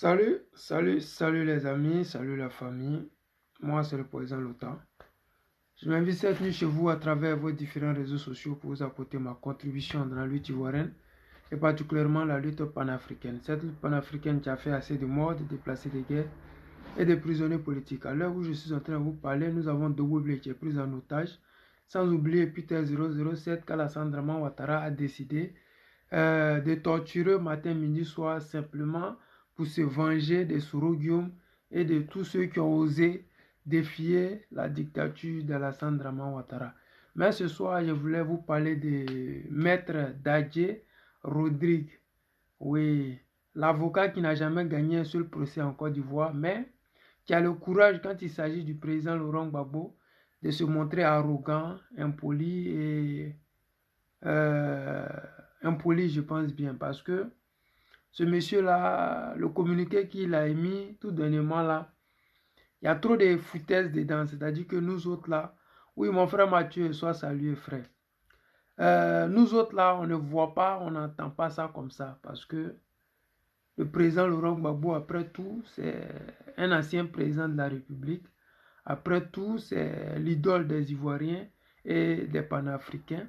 Salut les amis, salut la famille. Moi, c'est le président Lota. Je m'invite cette nuit chez vous à travers vos différents réseaux sociaux pour vous apporter ma contribution dans la lutte ivoirienne et particulièrement la lutte panafricaine. Cette lutte panafricaine qui a fait assez de morts, de déplacés de guerre et de prisonniers politiques. À l'heure où je suis en train de vous parler, nous avons Double qui est pris en otage, sans oublier Peter 007 qu'Alassane Draman Ouattara a décidé de torturer matin, midi, soir simplement pour se venger des Soroguium et de tous ceux qui ont osé défier la dictature d'Alassane Draman Ouattara. Mais ce soir, je voulais vous parler de Maître Dadje Rodrigue. Oui, l'avocat qui n'a jamais gagné un seul procès en Côte d'Ivoire, mais qui a le courage, quand il s'agit du président Laurent Gbagbo, de se montrer arrogant, impoli et impoli, je pense bien, parce que ce monsieur-là, le communiqué qu'il a émis tout dernièrement là, il y a trop de foutaises dedans, c'est-à-dire que nous autres là, oui, mon frère Mathieu, sois salué frère. Nous autres là, on ne voit pas, on n'entend pas ça comme ça, parce que le président Laurent Gbagbo, après tout, c'est un ancien président de la République. Après tout, c'est l'idole des Ivoiriens et des Panafricains.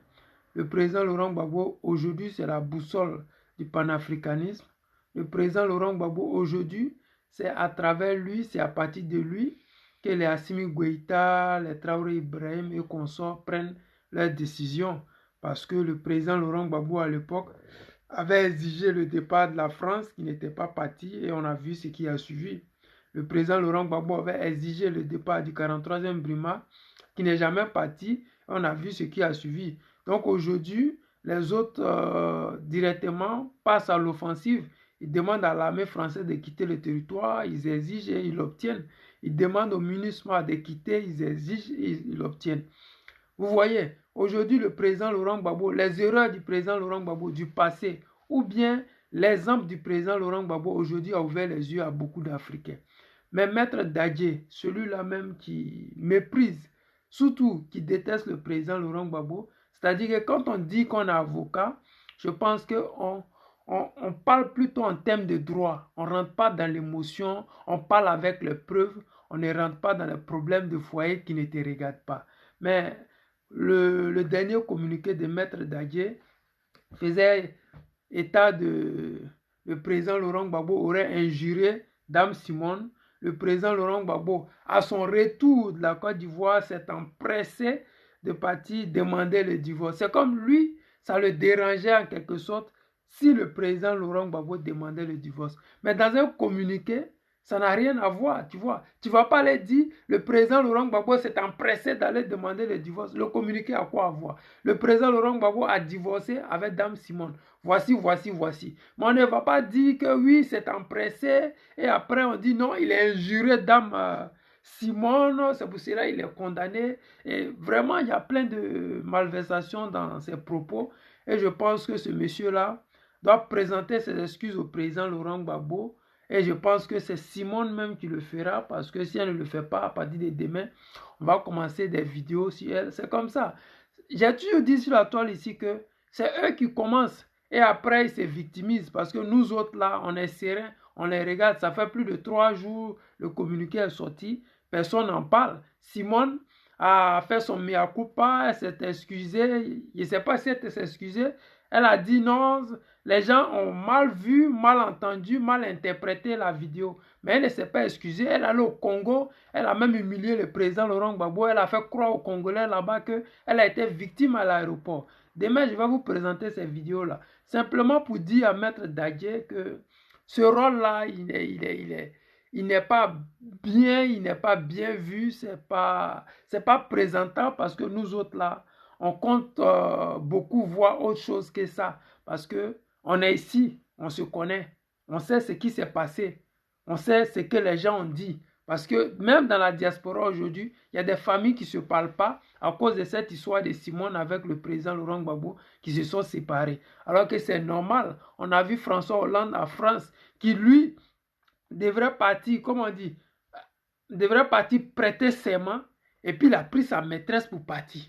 Le président Laurent Gbagbo, aujourd'hui, c'est la boussole du panafricanisme. Le président Laurent Gbagbo, aujourd'hui, c'est à travers lui, c'est à partir de lui que les Assimi Goïta, les Traoré Ibrahim et consorts prennent leurs décisions. Parce que le président Laurent Gbagbo, à l'époque, avait exigé le départ de la France qui n'était pas parti et on a vu ce qui a suivi. Le président Laurent Gbagbo avait exigé le départ du 43e Brima qui n'est jamais parti et on a vu ce qui a suivi. Donc aujourd'hui, les autres directement passent à l'offensive. Ils demandent à l'armée française de quitter le territoire, ils exigent et ils l'obtiennent. Ils demandent au MINUSMA de quitter, ils exigent et ils l'obtiennent. Vous voyez, aujourd'hui, le président Laurent Gbagbo, les erreurs du président Laurent Gbagbo du passé, ou bien l'exemple du président Laurent Gbagbo aujourd'hui a ouvert les yeux à beaucoup d'Africains. Mais Maître Dadje, celui-là même qui méprise, surtout qui déteste le président Laurent Gbagbo, c'est-à-dire que quand on dit qu'on est avocat, je pense qu'on on parle plutôt en termes de droit. On ne rentre pas dans l'émotion, on parle avec les preuves, on ne rentre pas dans les problèmes de foyer qui ne te regardent pas. Mais le dernier communiqué de Maître Dadje faisait état de le président Laurent Gbagbo aurait injuré Dame Simone. Le président Laurent Gbagbo, à son retour de la Côte d'Ivoire, s'est empressé de partir demander le divorce. C'est comme lui, ça le dérangeait en quelque sorte si le président Laurent Gbagbo demandait le divorce. Mais dans un communiqué, ça n'a rien à voir, tu vois. Tu ne vas pas aller dire, le président Laurent Gbagbo s'est empressé d'aller demander le divorce. Le communiqué a quoi à voir? Le président Laurent Gbagbo a divorcé avec Dame Simone. Voici. Mais on ne va pas dire que oui, c'est empressé. Et après, on dit non, il a injuré Dame Simone. C'est pour cela qu'il est condamné. Et vraiment, il y a plein de malversations dans ses propos. Et je pense que ce monsieur-là doit présenter ses excuses au président Laurent Gbagbo. Et je pense que c'est Simone même qui le fera. Parce que si elle ne le fait pas, à partir de demain, on va commencer des vidéos sur elle. C'est comme ça. J'ai toujours dit sur la toile ici que c'est eux qui commencent. Et après, ils se victimisent parce que nous autres, là, on est sereins, on les regarde. Ça fait plus de 3 jours, le communiqué est sorti. Personne n'en parle. Simone a fait son mea culpa, elle s'est excusée. Je ne sais pas si elle s'est excusée. Elle a dit non, les gens ont mal vu, mal entendu, mal interprété la vidéo. Mais elle ne s'est pas excusée. Elle est allée au Congo. Elle a même humilié le président Laurent Gbagbo. Elle a fait croire aux Congolais là-bas qu'elle a été victime à l'aéroport. Demain, je vais vous présenter ces vidéos-là. Simplement pour dire à Maître Dadje que ce rôle-là, il n'est pas bien, il n'est pas bien vu, c'est pas présentant parce que nous autres là, on compte beaucoup voir autre chose que ça. Parce que on est ici, on se connaît, on sait ce qui s'est passé, on sait ce que les gens ont dit. Parce que même dans la diaspora aujourd'hui, il y a des familles qui ne se parlent pas à cause de cette histoire de Simone avec le président Laurent Gbagbo qui se sont séparés. Alors que c'est normal. On a vu François Hollande en France qui, lui, devrait partir, comment on dit, devrait partir prêter serment et puis il a pris sa maîtresse pour partir.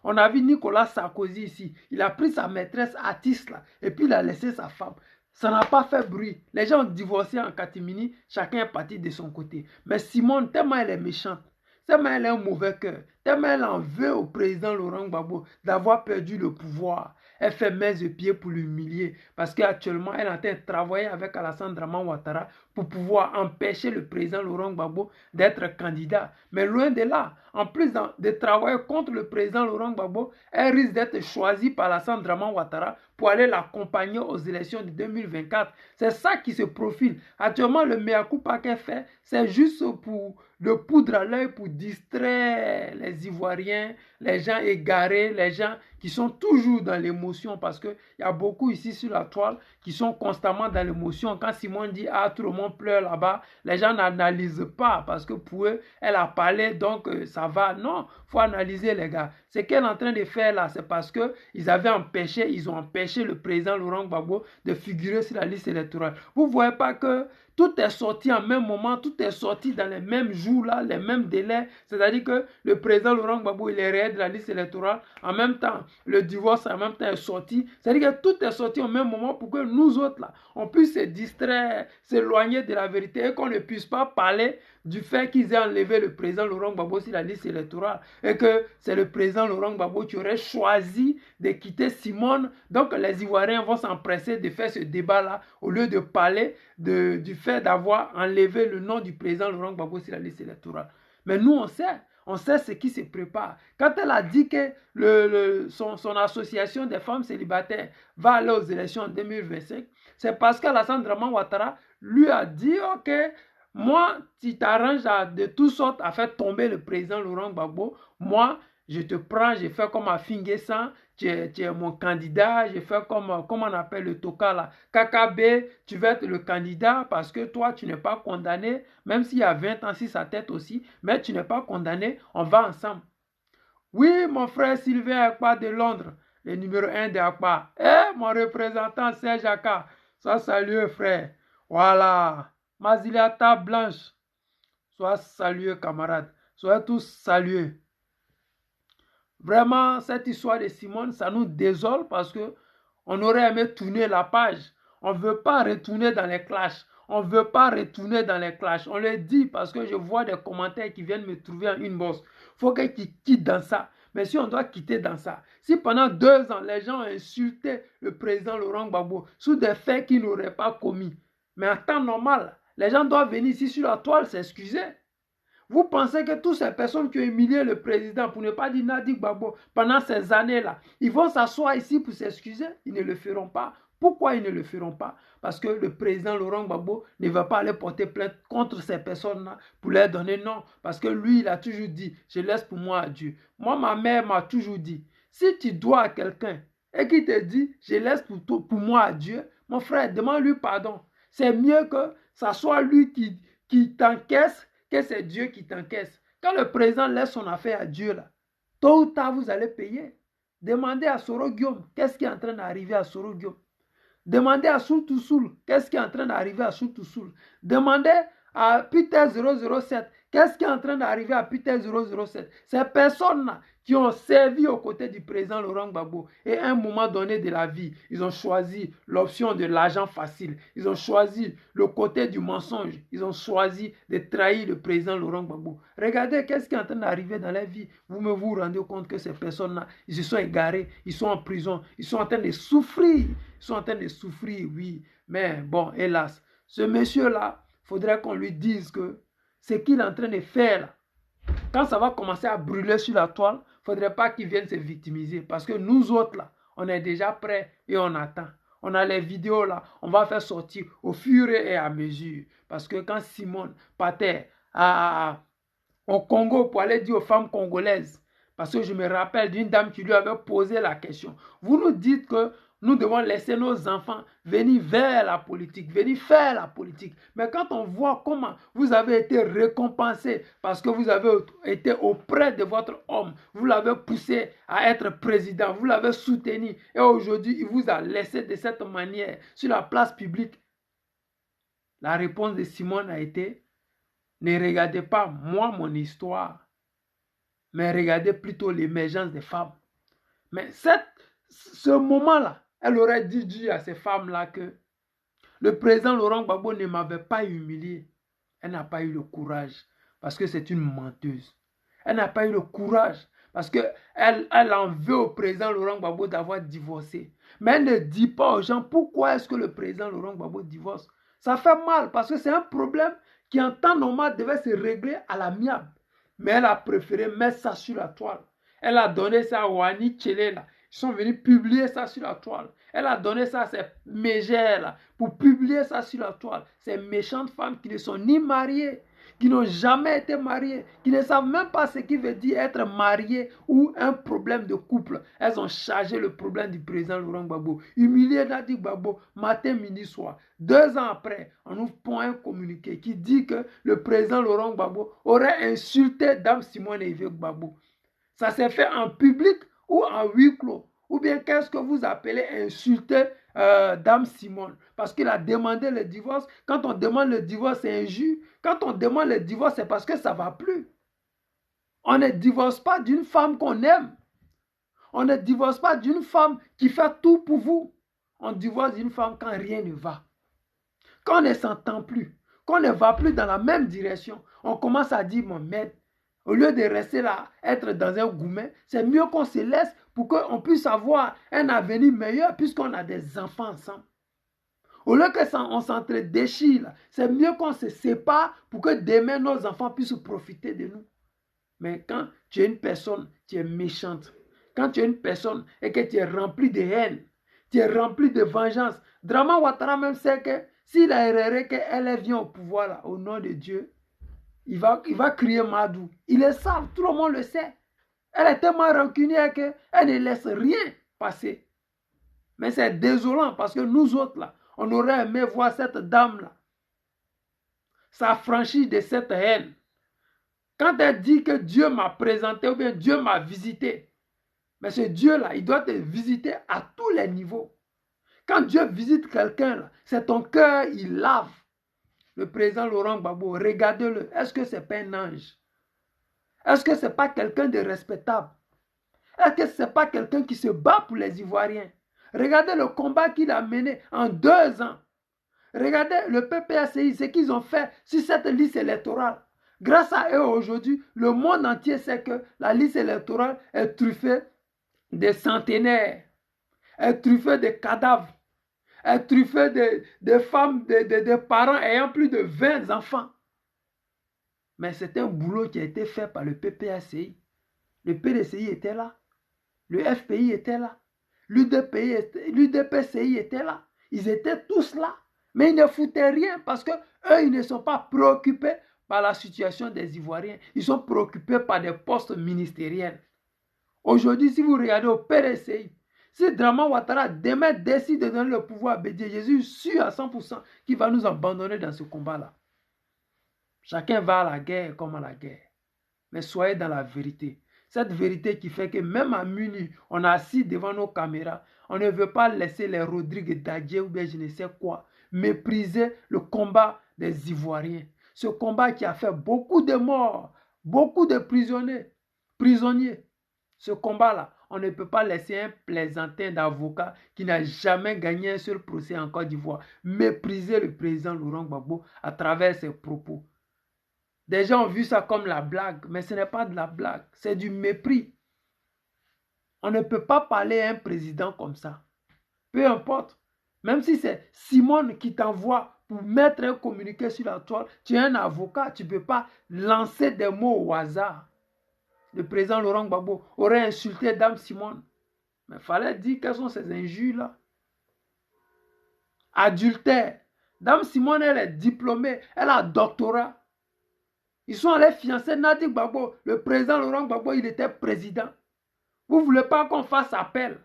On a vu Nicolas Sarkozy ici. Il a pris sa maîtresse artiste là et puis il a laissé sa femme. Ça n'a pas fait bruit. Les gens ont divorcé en catimini, chacun est parti de son côté. Mais Simone, tellement elle est méchante, tellement elle a un mauvais cœur, tellement elle en veut au président Laurent Gbagbo d'avoir perdu le pouvoir. Elle fait main et pieds pour l'humilier parce qu'actuellement, elle est en train de travailler avec Alassane Draman Ouattara pour pouvoir empêcher le président Laurent Gbagbo d'être candidat. Mais loin de là, en plus de travailler contre le président Laurent Gbagbo, elle risque d'être choisie par Alassane Draman Ouattara pour aller l'accompagner aux élections de 2024. C'est ça qui se profile. Actuellement, le mea culpa qu'elle fait, c'est juste pour de poudre à l'œil pour distraire les Ivoiriens, les gens égarés, les gens qui sont toujours dans l'émotion parce qu'il y a beaucoup ici sur la toile qui sont constamment dans l'émotion. Quand Simon dit « Ah, tout le monde pleure là-bas », les gens n'analysent pas parce que pour eux, elle a parlé donc ça va. Non, il faut analyser les gars. Ce qu'elle est en train de faire là, c'est parce qu'ils ont empêché le président Laurent Gbagbo de figurer sur la liste électorale. Vous ne voyez pas que tout est sorti en même moment, tout est sorti dans les mêmes jours là, les mêmes délais. C'est-à-dire que le président Laurent Gbagbo, il est réel de la liste électorale. En même temps, le divorce en même temps est sorti. C'est-à-dire que tout est sorti au même moment pour que nous autres là, on puisse se distraire, s'éloigner de la vérité et qu'on ne puisse pas parler du fait qu'ils aient enlevé le président Laurent Gbagbo sur la liste électorale et que c'est le président Laurent Gbagbo qui aurait choisi de quitter Simone. Donc les Ivoiriens vont s'empresser de faire ce débat-là au lieu de parler du fait d'avoir enlevé le nom du président Laurent Gbagbo sur la liste électorale. Mais nous, on sait ce qui se prépare. Quand elle a dit que son association des femmes célibataires va aller aux élections en 2025, c'est parce qu'Alassane Draman Ouattara lui a dit « Ok, moi, tu t'arranges de toutes sortes à faire tomber le président Laurent Gbagbo. Moi, je te prends, je fais comme à Finguessan, tu es mon candidat, je fais comme on appelle le Toka là. KKB, tu vas être le candidat parce que toi, tu n'es pas condamné, même s'il y a 20 ans sur sa tête aussi, mais tu n'es pas condamné, on va ensemble. Oui, mon frère Sylvain Akpa de Londres, le numéro 1 de Akpa. Eh, mon représentant Serge Aka, ça salut frère. Voilà. Maziliata Blanche, sois salué camarade. Soyez tous salués. Vraiment, cette histoire de Simone, ça nous désole parce que on aurait aimé tourner la page. On ne veut pas retourner dans les clashs. On ne veut pas retourner dans les clashs. On le dit parce que je vois des commentaires qui viennent me trouver en une bosse. Il faut qu'ils quittent dans ça. Mais si on doit quitter dans ça, si pendant 2 ans, les gens ont insulté le président Laurent Gbagbo sous des faits qu'il n'aurait pas commis, mais en temps normal, les gens doivent venir ici sur la toile s'excuser. Vous pensez que toutes ces personnes qui ont humilié le président, pour ne pas dire Nadi Gbagbo, pendant ces années-là, ils vont s'asseoir ici pour s'excuser? Ils ne le feront pas. Pourquoi ils ne le feront pas? Parce que le président Laurent Gbagbo ne va pas aller porter plainte contre ces personnes-là pour leur donner non. Parce que lui, il a toujours dit, je laisse pour moi à Dieu. Moi, ma mère m'a toujours dit, si tu dois à quelqu'un et qu'il te dit, je laisse pour moi à Dieu, mon frère, demande-lui pardon. C'est mieux que ça soit lui qui t'encaisse que c'est Dieu qui t'encaisse. Quand le président laisse son affaire à Dieu, là, tôt ou tard, vous allez payer. Demandez à Soro Guillaume, qu'est-ce qui est en train d'arriver à Soro Guillaume. Demandez à Soul, qu'est-ce qui est en train d'arriver à Soul. Demandez à Peter 007, qu'est-ce qui est en train d'arriver à Peter 007. Ces personnes-là qui ont servi aux côtés du président Laurent Gbagbo et à un moment donné de la vie, ils ont choisi l'option de l'argent facile. Ils ont choisi le côté du mensonge. Ils ont choisi de trahir le président Laurent Gbagbo. Regardez qu'est-ce qui est en train d'arriver dans la vie. Vous rendez compte que ces personnes-là, ils se sont égarés, ils sont en prison, ils sont en train de souffrir. Ils sont en train de souffrir, oui. Mais bon, hélas, ce monsieur-là, il faudrait qu'on lui dise que ce qu'il est en train de faire, là, quand ça va commencer à brûler sur la toile, il ne faudrait pas qu'il vienne se victimiser. Parce que nous autres, là, on est déjà prêts et on attend. On a les vidéos, là, on va faire sortir au fur et à mesure. Parce que quand Simone partait au Congo pour aller dire aux femmes congolaises, parce que je me rappelle d'une dame qui lui avait posé la question, vous nous dites que nous devons laisser nos enfants venir vers la politique, venir faire la politique. Mais quand on voit comment vous avez été récompensé parce que vous avez été auprès de votre homme, vous l'avez poussé à être président, vous l'avez soutenu et aujourd'hui il vous a laissé de cette manière sur la place publique. La réponse de Simone a été, ne regardez pas moi mon histoire, mais regardez plutôt l'émergence des femmes. Mais ce moment-là, elle aurait dit à ces femmes-là que Le président Laurent Gbagbo ne m'avait pas humilié. Elle n'a pas eu le courage parce que c'est une menteuse. Elle n'a pas eu le courage parce qu'elle en veut au président Laurent Gbagbo d'avoir divorcé. Mais elle ne dit pas aux gens pourquoi est-ce que le président Laurent Gbagbo divorce. Ça fait mal parce que c'est un problème qui en temps normal devait se régler à l'amiable. Mais elle a préféré mettre ça sur la toile. Elle a donné ça à Wani Tchéléla. Ils sont venus publier ça sur la toile. Elle a donné ça à ces mégères pour publier ça sur la toile. Ces méchantes femmes qui ne sont ni mariées, qui n'ont jamais été mariées, qui ne savent même pas ce qui veut dire être mariée ou un problème de couple. Elles ont chargé le problème du président Laurent Gbagbo. Humilié Nadi Gbagbo, matin, midi, soir. 2 ans après, on nous prend un communiqué qui dit que le président Laurent Gbagbo aurait insulté Dame Simone et Yves Gbagbo. Ça s'est fait en public ou en huis clos. Ou bien qu'est-ce que vous appelez insulter Dame Simone? Parce qu'il a demandé le divorce. Quand on demande le divorce, c'est injure. Quand on demande le divorce, c'est parce que ça ne va plus. On ne divorce pas d'une femme qu'on aime. On ne divorce pas d'une femme qui fait tout pour vous. On divorce d'une femme quand rien ne va. Quand on ne s'entend plus, quand on ne va plus dans la même direction, on commence à dire, mon maître, au lieu de rester là, être dans un goumet, c'est mieux qu'on se laisse pour qu'on puisse avoir un avenir meilleur puisqu'on a des enfants ensemble. Au lieu qu'on s'entre-déchire, c'est mieux qu'on se sépare pour que demain nos enfants puissent profiter de nous. Mais quand tu es une personne, tu es méchante. Quand tu es une personne et que tu es rempli de haine, tu es rempli de vengeance. Drama Ouattara même sait que s'il a erré qu'elle vient au pouvoir là, au nom de Dieu, il va crier Madou. Il le sait, tout le monde le sait. Elle est tellement rancunière qu'elle ne laisse rien passer. Mais c'est désolant parce que nous autres là, on aurait aimé voir cette dame là s'affranchir de cette haine. Quand elle dit que Dieu m'a présenté ou bien Dieu m'a visité, mais ce Dieu là, il doit te visiter à tous les niveaux. Quand Dieu visite quelqu'un là, c'est ton cœur, il lave. Le président Laurent Gbagbo, regardez-le. Est-ce que ce n'est pas un ange? Est-ce que ce n'est pas quelqu'un de respectable? Est-ce que ce n'est pas quelqu'un qui se bat pour les Ivoiriens? Regardez le combat qu'il a mené en 2 ans. Regardez le PPACI, ce qu'ils ont fait sur cette liste électorale. Grâce à eux aujourd'hui, le monde entier sait que la liste électorale est truffée de centenaires, est truffée de cadavres, est truffée de femmes, de parents ayant plus de 20 enfants. Mais c'est un boulot qui a été fait par le PPACI. Le PDCI était là. Le FPI était là. L'UDPCI était là. Ils étaient tous là. Mais ils ne foutaient rien parce qu'eux, ils ne sont pas préoccupés par la situation des Ivoiriens. Ils sont préoccupés par des postes ministériels. Aujourd'hui, si vous regardez au PDCI, si Drama Ouattara demain décide de donner le pouvoir à Bédié, Jésus est sûr à 100% qu'il va nous abandonner dans ce combat-là. Chacun va à la guerre comme à la guerre. Mais soyez dans la vérité. Cette vérité qui fait que même à minuit, on est assis devant nos caméras. On ne veut pas laisser les Rodrigue Dadje ou bien je ne sais quoi mépriser le combat des Ivoiriens. Ce combat qui a fait beaucoup de morts, beaucoup de prisonniers. Ce combat-là, on ne peut pas laisser un plaisantin d'avocat qui n'a jamais gagné un seul procès en Côte d'Ivoire mépriser le président Laurent Gbagbo à travers ses propos. Des gens ont vu ça comme la blague, mais ce n'est pas de la blague, c'est du mépris. On ne peut pas parler à un président comme ça. Peu importe. Même si c'est Simone qui t'envoie pour mettre un communiqué sur la toile, tu es un avocat, tu ne peux pas lancer des mots au hasard. Le président Laurent Gbagbo aurait insulté Dame Simone. Mais il fallait dire quelles sont ces injures-là. Adultère. Dame Simone, elle est diplômée, elle a un doctorat. Ils sont allés fiancer Nadi Gbagbo. Le président Laurent Gbagbo, il était président. Vous ne voulez pas qu'on fasse appel.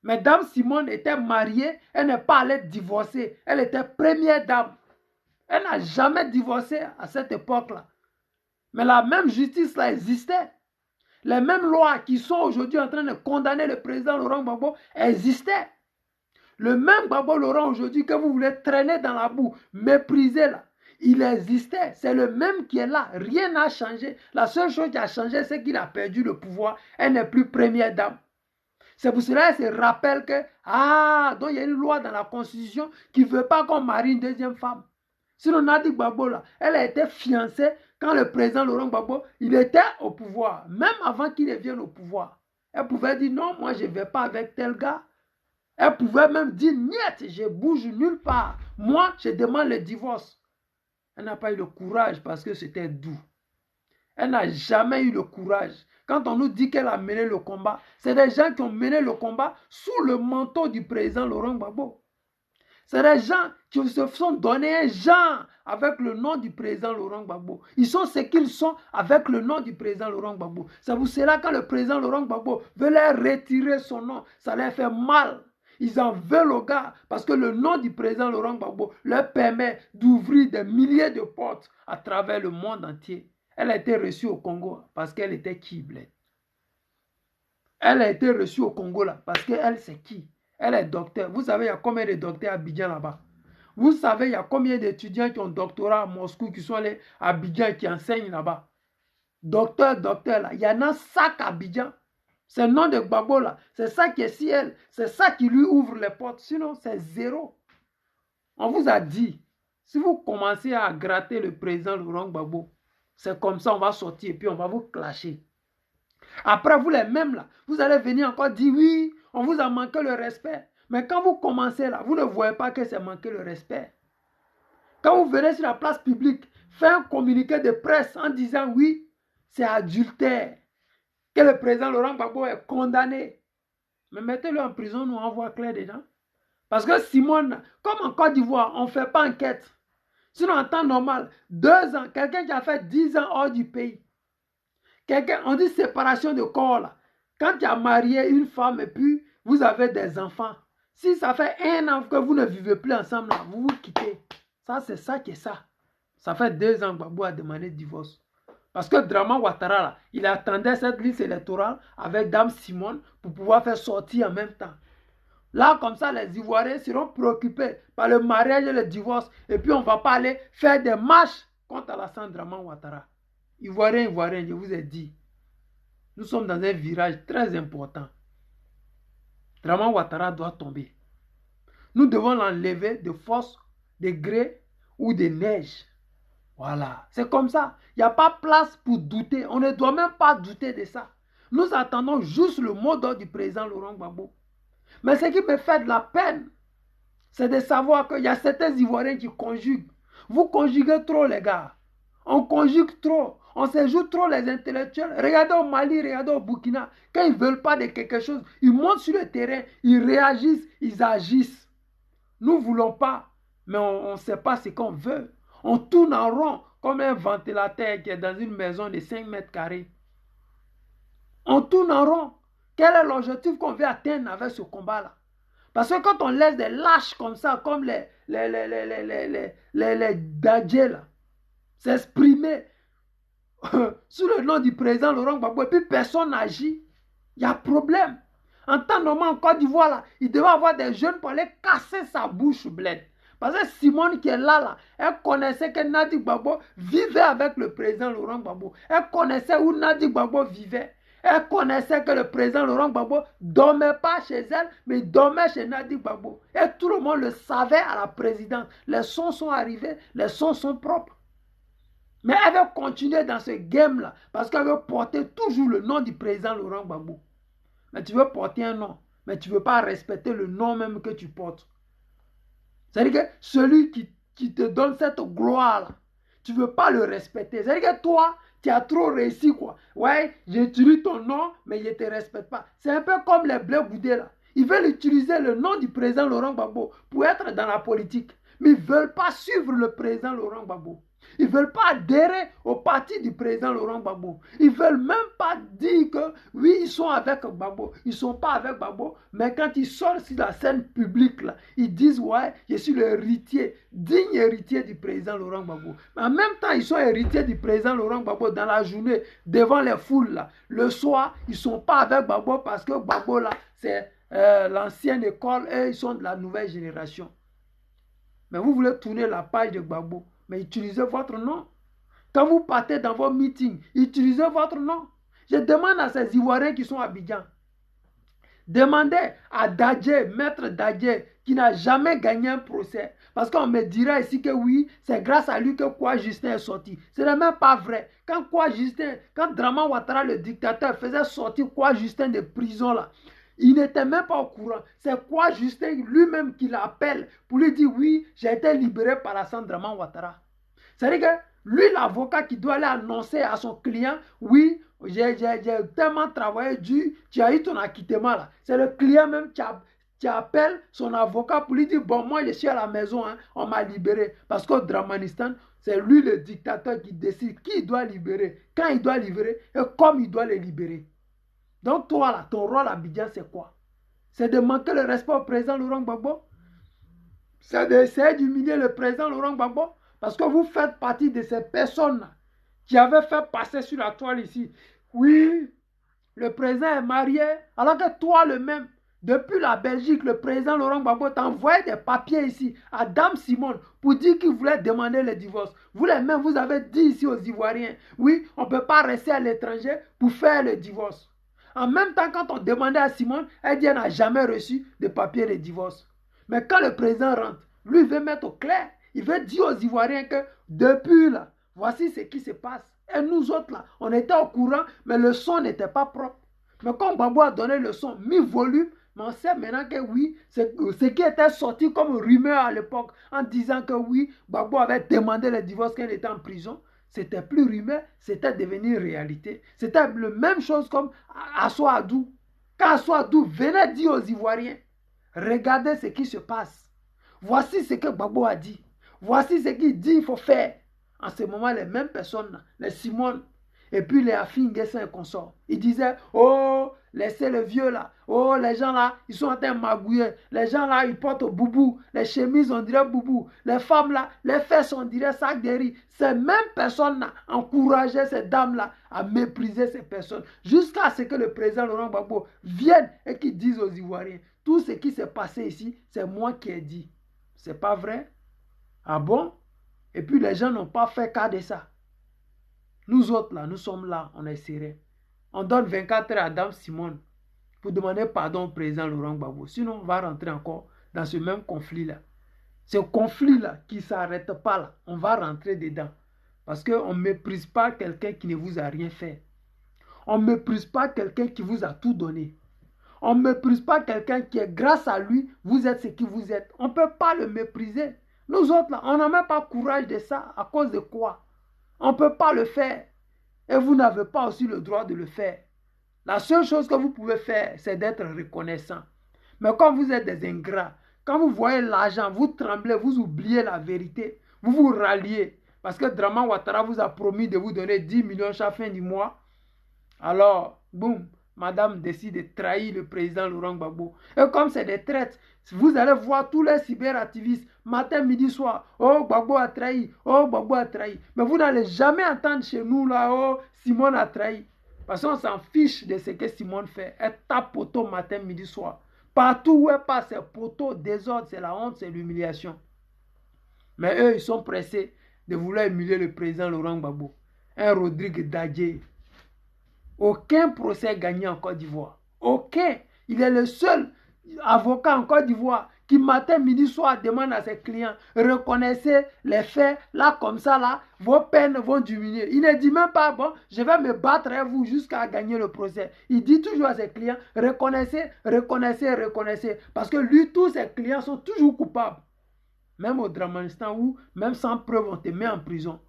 Mais Dame Simone était mariée, elle n'est pas allée divorcer. Elle était première dame. Elle n'a jamais divorcé à cette époque-là. Mais la même justice là existait. Les mêmes lois qui sont aujourd'hui en train de condamner le président Laurent Gbagbo existaient. Le même Gbagbo Laurent aujourd'hui que vous voulez traîner dans la boue, mépriser là, il existait. C'est le même qui est là. Rien n'a changé. La seule chose qui a changé, c'est qu'il a perdu le pouvoir. Elle n'est plus première dame. C'est pour cela qu'elle se rappelle que, ah, donc il y a une loi dans la Constitution qui ne veut pas qu'on marie une deuxième femme. Sinon, Nadi Gbagbo, là, elle a été fiancée quand le président Laurent Gbagbo, il était au pouvoir. Même avant qu'il ne vienne au pouvoir. Elle pouvait dire, non, moi, je ne vais pas avec tel gars. Elle pouvait même dire, niet, je bouge nulle part. Moi, je demande le divorce. Elle n'a pas eu le courage parce que c'était doux. Elle n'a jamais eu le courage. Quand on nous dit qu'elle a mené le combat, c'est des gens qui ont mené le combat sous le manteau du président Laurent Gbagbo. C'est des gens qui se sont donné un genre avec le nom du président Laurent Gbagbo. Ils sont ce qu'ils sont avec le nom du président Laurent Gbagbo. C'est pour cela que quand le président Laurent Gbagbo veut leur retirer son nom, ça leur fait mal. Ils en veulent au gars parce que le nom du président Laurent Gbagbo leur permet d'ouvrir des milliers de portes à travers le monde entier. Elle a été reçue au Congo parce qu'elle était qui, Bled? Elle a été reçue au Congo là parce qu'elle c'est qui? Elle est docteur. Vous savez, il y a combien de docteurs à Abidjan là-bas? Vous savez, il y a combien d'étudiants qui ont doctorat à Moscou, qui sont allés à Abidjan, qui enseignent là-bas? Docteur, là. Il y en a 5 à Abidjan. C'est le nom de Gbagbo là. C'est ça qui est si elle. C'est ça qui lui ouvre les portes. Sinon, c'est zéro. On vous a dit, si vous commencez à gratter le président Laurent Gbagbo, c'est comme ça, on va sortir et puis on va vous clasher. Après, vous les mêmes là, vous allez venir encore dire oui, on vous a manqué le respect. Mais quand vous commencez là, vous ne voyez pas que c'est manquer le respect. Quand vous venez sur la place publique, faites un communiqué de presse en disant oui, c'est adultère, que le président Laurent Gbagbo est condamné. Mais mettez-le en prison, nous on voit clair dedans. Parce que Simone, comme en Côte d'Ivoire, on ne fait pas enquête. Sinon, en temps normal, 2 ans, quelqu'un qui a fait 10 ans hors du pays, quelqu'un, on dit séparation de corps là. Quand tu as marié une femme et puis vous avez des enfants, si ça fait 1 an que vous ne vivez plus ensemble, là, vous vous quittez. Ça, c'est ça qui est ça. Ça fait 2 ans que Gbagbo a demandé le divorce. Parce que Draman Ouattara, là, il attendait cette liste électorale avec Dame Simone pour pouvoir faire sortir en même temps. Là, comme ça, les Ivoiriens seront préoccupés par le mariage et le divorce. Et puis, on ne va pas aller faire des marches contre Alassane Draman Ouattara. Ivoiriens, je vous ai dit, nous sommes dans un virage très important. Draman Ouattara doit tomber. Nous devons l'enlever de force, de gré ou de neige. Voilà, c'est comme ça. Il n'y a pas place pour douter. On ne doit même pas douter de ça. Nous attendons juste le mot d'ordre du président Laurent Gbagbo. Mais ce qui me fait de la peine, c'est de savoir qu'il y a certains Ivoiriens qui conjuguent. Vous conjuguez trop, les gars. On conjugue trop. On se joue trop les intellectuels. Regardez au Mali, regardez au Burkina. Quand ils ne veulent pas de quelque chose, ils montent sur le terrain, ils réagissent, ils agissent. Nous ne voulons pas, mais on ne sait pas ce qu'on veut. On tourne en rond comme un ventilateur qui est dans une maison de 5 mètres carrés. On tourne en rond. Quel est l'objectif qu'on veut atteindre avec ce combat-là? Parce que quand on laisse des lâches comme ça, comme les Dadjé là, s'exprimer sous le nom du président Laurent Gbagbo, et puis personne n'agit, il y a problème. En temps normal, en Côte d'Ivoire, là, il devait avoir des jeunes pour aller casser sa bouche, bled. Parce que Simone qui est là, elle connaissait que Nadi Gbagbo vivait avec le président Laurent Gbagbo. Elle connaissait où Nadi Gbagbo vivait. Elle connaissait que le président Laurent Gbagbo ne dormait pas chez elle, mais il dormait chez Nadi Gbagbo. Et tout le monde le savait à la présidence. Les sons sont arrivés, les sons sont propres. Mais elle veut continuer dans ce game-là, parce qu'elle veut porter toujours le nom du président Laurent Gbagbo. Mais tu veux porter un nom, mais tu ne veux pas respecter le nom même que tu portes. C'est-à-dire que celui qui te donne cette gloire-là, tu ne veux pas le respecter. C'est-à-dire que toi, tu as trop réussi, quoi. Ouais, j'utilise ton nom, mais je ne te respecte pas. C'est un peu comme les Blé Goudé, là. Ils veulent utiliser le nom du président Laurent Gbagbo pour être dans la politique. Mais ils ne veulent pas suivre le président Laurent Gbagbo. Ils ne veulent pas adhérer au parti du président Laurent Gbagbo. Ils ne veulent même pas dire que oui, ils sont avec Gbagbo. Ils ne sont pas avec Gbagbo. Mais quand ils sortent sur la scène publique, là, ils disent ouais, je suis le héritier, digne héritier du président Laurent Gbagbo. Mais en même temps, ils sont héritiers du président Laurent Gbagbo dans la journée, devant les foules. Là. Le soir, ils ne sont pas avec Gbagbo parce que Gbagbo, là, c'est l'ancienne école et ils sont de la nouvelle génération. Mais vous voulez tourner la page de Gbagbo. Mais utilisez votre nom. Quand vous partez dans vos meetings, utilisez votre nom. Je demande à ces Ivoiriens qui sont à Abidjan. Demandez à Dadje, maître Dadje, qui n'a jamais gagné un procès. Parce qu'on me dira ici que oui, c'est grâce à lui que Kwa Justin est sorti. Ce n'est même pas vrai. Quand Draman Ouattara, le dictateur, faisait sortir Kwa Justin de prison là, il n'était même pas au courant. C'est Kwa Justin lui-même qui l'appelle pour lui dire oui, j'ai été libéré par la Draman Ouattara. C'est-à-dire que lui, l'avocat qui doit aller annoncer à son client, oui, j'ai tellement travaillé tu as eu ton acquittement là. C'est le client même qui appelle son avocat pour lui dire, bon, moi je suis à la maison, hein, on m'a libéré. Parce qu'au Dramanistan, c'est lui le dictateur qui décide qui il doit libérer, quand il doit libérer et comme il doit les libérer. Donc toi là, ton rôle à Abidjan, c'est quoi? C'est de manquer le respect au président Laurent Gbagbo? C'est d'essayer d'humilier le président Laurent Gbagbo? Parce que vous faites partie de ces personnes qui avaient fait passer sur la toile ici. Oui, le président est marié, alors que toi le même, depuis la Belgique, le président Laurent Gbagbo t'a envoyé des papiers ici à Dame Simone pour dire qu'il voulait demander le divorce. Vous les mêmes, vous avez dit ici aux Ivoiriens, oui, on ne peut pas rester à l'étranger pour faire le divorce. En même temps, quand on demandait à Simone, elle dit qu'elle n'a jamais reçu de papier de divorce. Mais quand le président rentre, lui il veut mettre au clair. Il veut dire aux Ivoiriens que depuis là, voici ce qui se passe. Et nous autres là, on était au courant, mais le son n'était pas propre. Mais quand Gbagbo a donné le son, mis volume, mais on sait maintenant que oui, ce qui était sorti comme rumeur à l'époque, en disant que oui, Gbagbo avait demandé le divorce quand il était en prison, c'était plus rumeur, c'était devenu réalité. C'était la même chose comme Assou Adou. Quand Assou Adou venait dire aux Ivoiriens, regardez ce qui se passe. Voici ce que Gbagbo a dit. Voici ce qu'il dit qu'il faut faire. En ce moment, les mêmes personnes, les Simone, et puis les Afin Guessin et consorts, ils disaient, oh, laissez le vieux là. Oh, les gens là, ils sont en train de magouiller. Les gens là, ils portent boubou. Les chemises, on dirait boubou. Les femmes là, les fesses, on dirait sac de riz. Ces mêmes personnes là encourageaient ces dames là à mépriser ces personnes. Jusqu'à ce que le président Laurent Gbagbo vienne et qu'il dise aux Ivoiriens, tout ce qui s'est passé ici, c'est moi qui ai dit. C'est pas vrai? Ah bon? Et puis les gens n'ont pas fait cas de ça. Nous autres là, nous sommes là, on est serrés. On donne 24 heures à Dame Simone pour demander pardon au président Laurent Gbagbo. Sinon, on va rentrer encore dans ce même conflit-là. Ce conflit-là qui ne s'arrête pas là, on va rentrer dedans. Parce qu'on ne méprise pas quelqu'un qui ne vous a rien fait. On ne méprise pas quelqu'un qui vous a tout donné. On ne méprise pas quelqu'un qui est grâce à lui, vous êtes ce qui vous êtes. On ne peut pas le mépriser. Nous autres là, on n'a même pas courage de ça. À cause de quoi? On ne peut pas le faire. Et vous n'avez pas aussi le droit de le faire. La seule chose que vous pouvez faire, c'est d'être reconnaissant. Mais quand vous êtes des ingrats, quand vous voyez l'argent, vous tremblez, vous oubliez la vérité, vous vous ralliez. Parce que Draman Ouattara vous a promis de vous donner 10 millions chaque fin du mois. Alors, boum, madame décide de trahir le président Laurent Gbagbo. Et comme c'est des traites, vous allez voir tous les cyberactivistes, matin, midi, soir. Oh, Gbagbo a trahi. Oh, Gbagbo a trahi. Mais vous n'allez jamais entendre chez nous là, oh, Simone a trahi. Parce qu'on s'en fiche de ce que Simone fait. Elle tape poteau matin, midi, soir. Partout où elle passe, c'est poteau, désordre, c'est la honte, c'est l'humiliation. Mais eux, ils sont pressés de vouloir humilier le président Laurent Gbagbo. Un Rodrigue Dadje. Aucun procès gagné en Côte d'Ivoire. Aucun. Il est le seul avocat en Côte d'Ivoire qui matin, midi, soir demande à ses clients, reconnaissez les faits, là comme ça, là, vos peines vont diminuer. Il ne dit même pas, bon, je vais me battre avec vous jusqu'à gagner le procès. Il dit toujours à ses clients, reconnaissez, reconnaissez, reconnaissez. Parce que lui, tous ses clients sont toujours coupables. Même au Dramanistan où, même sans preuve, on te met en prison.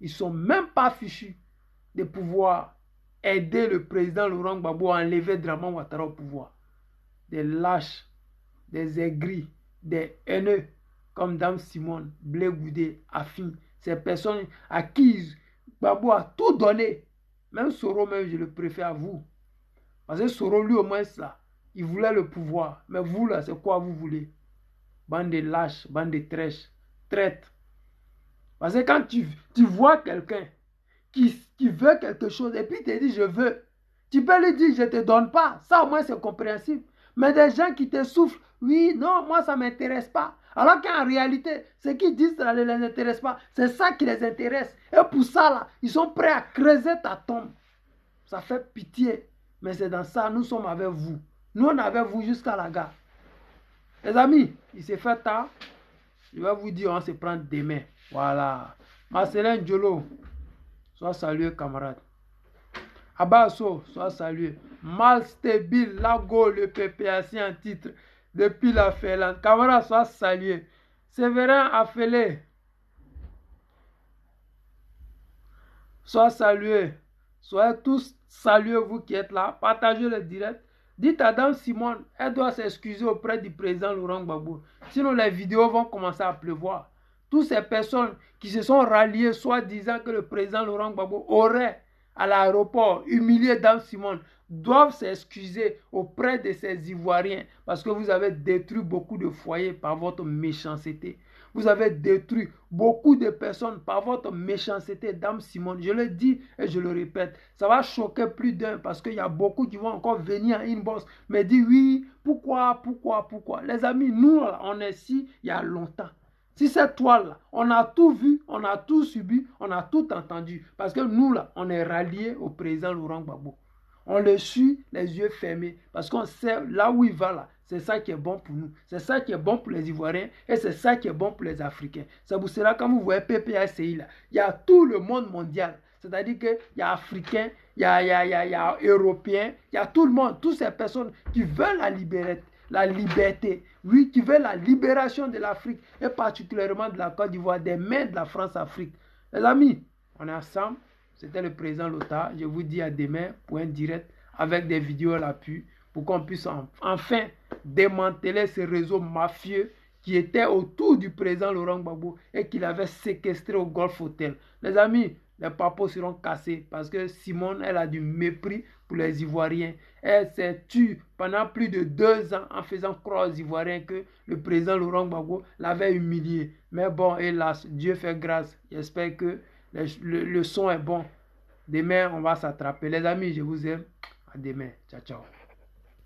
Ils ne sont même pas fichus de pouvoir aider le président Laurent Gbagbo à enlever Draman Ouattara au pouvoir. Des lâches, des aigris, des haineux, comme Dame Simone, Blé Goudé, Afin, ces personnes à qui Gbagbo a tout donné. Même Soro, même, je le préfère à vous. Parce que Soro, lui, au moins, là, il voulait le pouvoir. Mais vous, là, c'est quoi vous voulez? Bande de lâches, bande de traîtres. Parce que quand tu vois quelqu'un qui veut quelque chose et puis il te dit je veux, tu peux lui dire je ne te donne pas. Ça, au moins, c'est compréhensible. Mais des gens qui te souffrent, oui, non, moi, ça ne m'intéresse pas. Alors qu'en réalité, ce qu'ils disent, ça ne les intéresse pas. C'est ça qui les intéresse. Et pour ça, là, ils sont prêts à creuser ta tombe. Ça fait pitié. Mais c'est dans ça, nous sommes avec vous. Nous, on avait vu jusqu'à la gare. Les amis, il s'est fait tard. Je vais vous dire, on se prend demain. Voilà. Marcelin Diolo, sois salué, camarade. Abasso, sois salué. Malstable, Lago, le PPAC en titre. Depuis la Finlande. Camarade, sois salué. Séverin Affelé, sois salué. Soyez tous salués, vous qui êtes là. Partagez le direct. Dites à Dame Simone, elle doit s'excuser auprès du président Laurent Gbagbo. Sinon, les vidéos vont commencer à pleuvoir. Toutes ces personnes qui se sont ralliées, soit disant que le président Laurent Gbagbo aurait à l'aéroport humilié Dame Simone, doivent s'excuser auprès de ces Ivoiriens parce que vous avez détruit beaucoup de foyers par votre méchanceté. Vous avez détruit beaucoup de personnes par votre méchanceté, Dame Simone. Je le dis et je le répète. Ça va choquer plus d'un parce qu'il y a beaucoup qui vont encore venir en inbox me dire oui, pourquoi. Les amis, nous, on est ici il y a longtemps. Si cette toile-là, on a tout vu, on a tout subi, on a tout entendu. Parce que nous, là, on est ralliés au président Laurent Gbagbo. On le suit les yeux fermés parce qu'on sait là où il va là. C'est ça qui est bon pour nous. C'est ça qui est bon pour les Ivoiriens et c'est ça qui est bon pour les Africains. C'est pour cela quand vous voyez PPACI là, il y a tout le monde mondial. C'est-à-dire qu'il y a Africains, il y a Européens, il y a tout le monde, toutes ces personnes qui veulent la liberté, oui, qui veulent la libération de l'Afrique et particulièrement de la Côte d'Ivoire, des mains de la France-Afrique. Les amis, on est ensemble. C'était le président Lota. Je vous dis à demain pour un direct avec des vidéos à l'appui pour qu'on puisse enfin démanteler ce réseau mafieux qui était autour du président Laurent Gbagbo et qu'il avait séquestré au Golf Hotel. Les amis, les papos seront cassés parce que Simone, elle a du mépris pour les Ivoiriens. Elle s'est tue pendant plus de 2 ans en faisant croire aux Ivoiriens que le président Laurent Gbagbo l'avait humilié. Mais bon, hélas, Dieu fait grâce. J'espère que le son est bon. Demain, on va s'attraper. Les amis, je vous aime. À demain. Ciao, ciao.